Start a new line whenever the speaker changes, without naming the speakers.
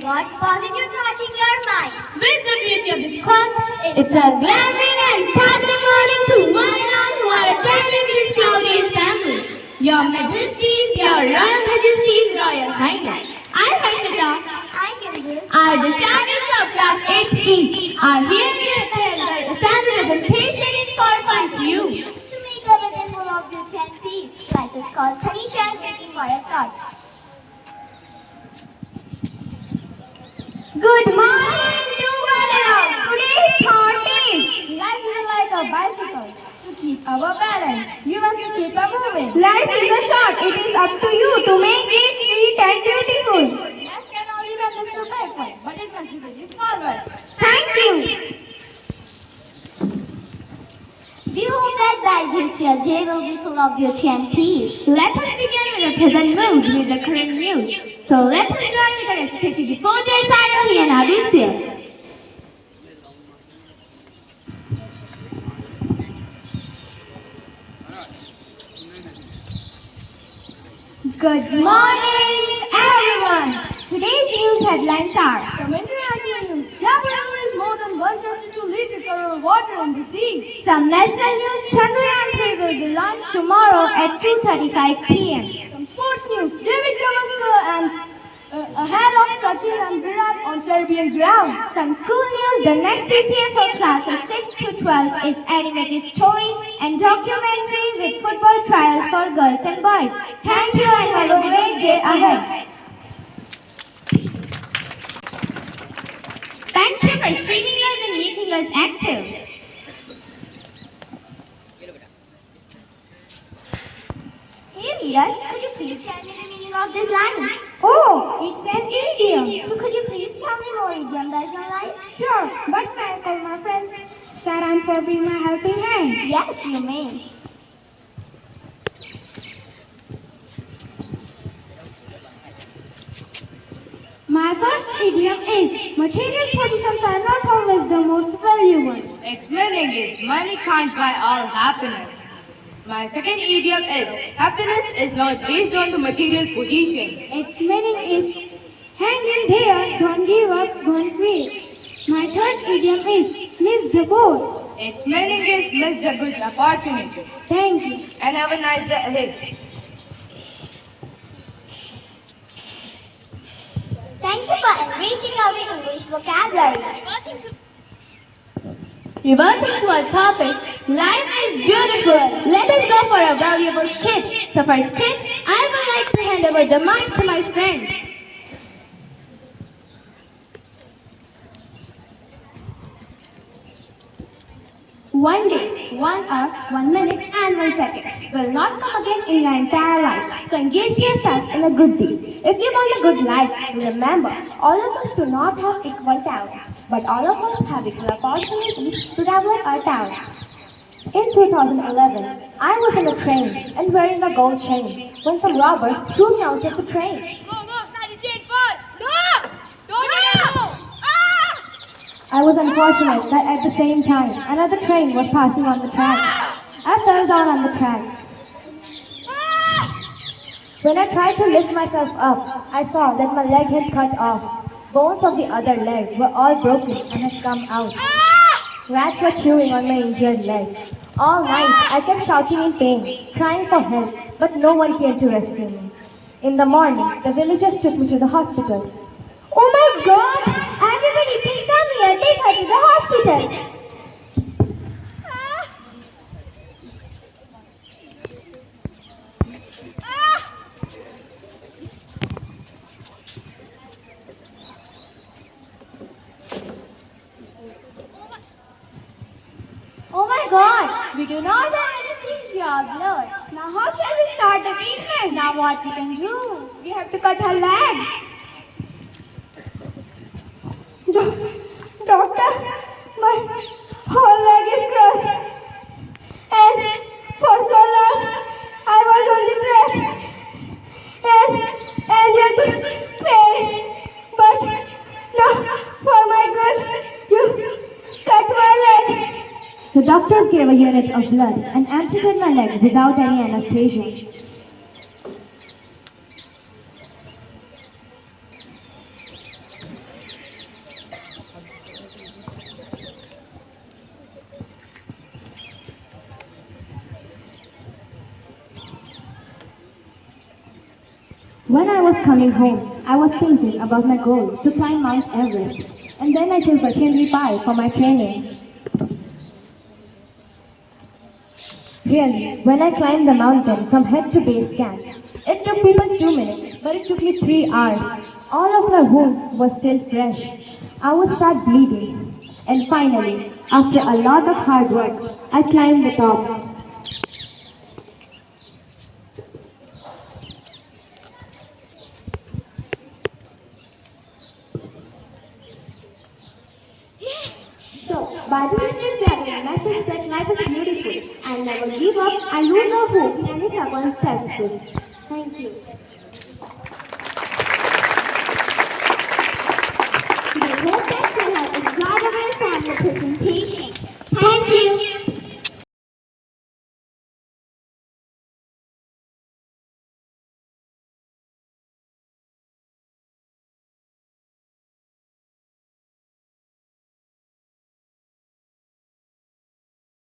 What positive thought in your mind?
With the beauty of this club, it's a glaring and sparkling morning to one and all who are attending this cloudy assembly. Your Majesties, your Royal Majesties, Royal Highness. I, Harshita,
I can do.
are the shadows of Class 8E, are here to attend the assembly presentation in for fun to you.
To make a little full of beauty and peace, let us call Tanisha and waiting for a thought.
Good morning to one and all. Today's thought is, life is like a bicycle. To keep our balance, you must keep on moving.
Life is a short. It is up to you to make it sweet and beautiful.
Life can only be understood backward, but it must be very forward.
Thank you.
We hope that this year day will be full of beauty and peace.
Let us begin with the present mood with the current news. So let us join with our executive reporters Arali and Aditya. Good morning, everyone. Today's news headlines are:
Some international news. Japan released more than 132 liters of water in the sea.
some national news. Chandrayaan 3 will be launched tomorrow at 2:35 p.m.
Some sports news. David Gavaskar and ahead of Sachin and Virat on Serbian ground.
Some school news. The next CCA for classes 6 to 12 is animated story and documentary with football trials for girls and boys. Thank you and have a great day ahead. Thank you for streaming us and making us active.
Hey Virat, could you please tell me the meaning of this line?
Oh, it's an idiom.
So could you please tell me more idiom that's your life?
Sure, but may I call my friends Saran for being my helping hand?
Yes, you may.
My first idiom is material possessions are not always the most valuable.
Its meaning is money can't buy all happiness. My second idiom is happiness is not based on the material position.
Its meaning is hang in there, don't give up, don't quit. My third idiom is miss the boat.
Its meaning is missed a good opportunity.
Thank you.
And have a nice day ahead.
Thank you for enriching our English vocabulary.
Reverting to our topic, life is beautiful. Let us go for a valuable skit. So for skit, I would like to hand over the mic to my friends. One day, 1 hour, 1 minute and 1 second will not come again in your entire life. So engage yourself in a good deed. If you want a good life, remember, all of us do not have equal talents, but all of us have equal opportunities to develop our talents. In 2011, I was in a train and wearing a gold chain when some robbers threw me out of the train.
No, start the chain first. No! Don't no!
I was unfortunate that at the same time, another train was passing on the tracks. I fell down on the tracks. When I tried to lift myself up, I saw that my leg had cut off. Bones of the other leg were all broken and had come out. Rats were chewing on my injured leg. All night, I kept shouting in pain, crying for help, but no one came to rescue me. In the morning, the villagers took me to the hospital. Oh my God! Everybody, please come here. Take her to the hospital. Oh my God! We do not have anesthesia or blood. Now how shall we start the treatment? Now what we can do? We have to cut her leg.
Doctor, my whole leg is crushed. And for so long, I was on the track. And you could pain. But now, for my good, you cut my leg.
The doctors gave a unit of blood and amputated my leg without any anesthesia. coming home, I was thinking about my goal to climb Mount Everest. And then I took a chili pie for my training. Really, when I climbed the mountain from head to base camp, it took people 2 minutes, but it took me 3 hours. All of my wounds were still fresh. I would start bleeding. And finally, after a lot of hard work, I climbed the top. So, by this journey, message that life is beautiful and never give up and lose no hope and stubborn success. Thank you.
We hope that you have enjoyed our presentation.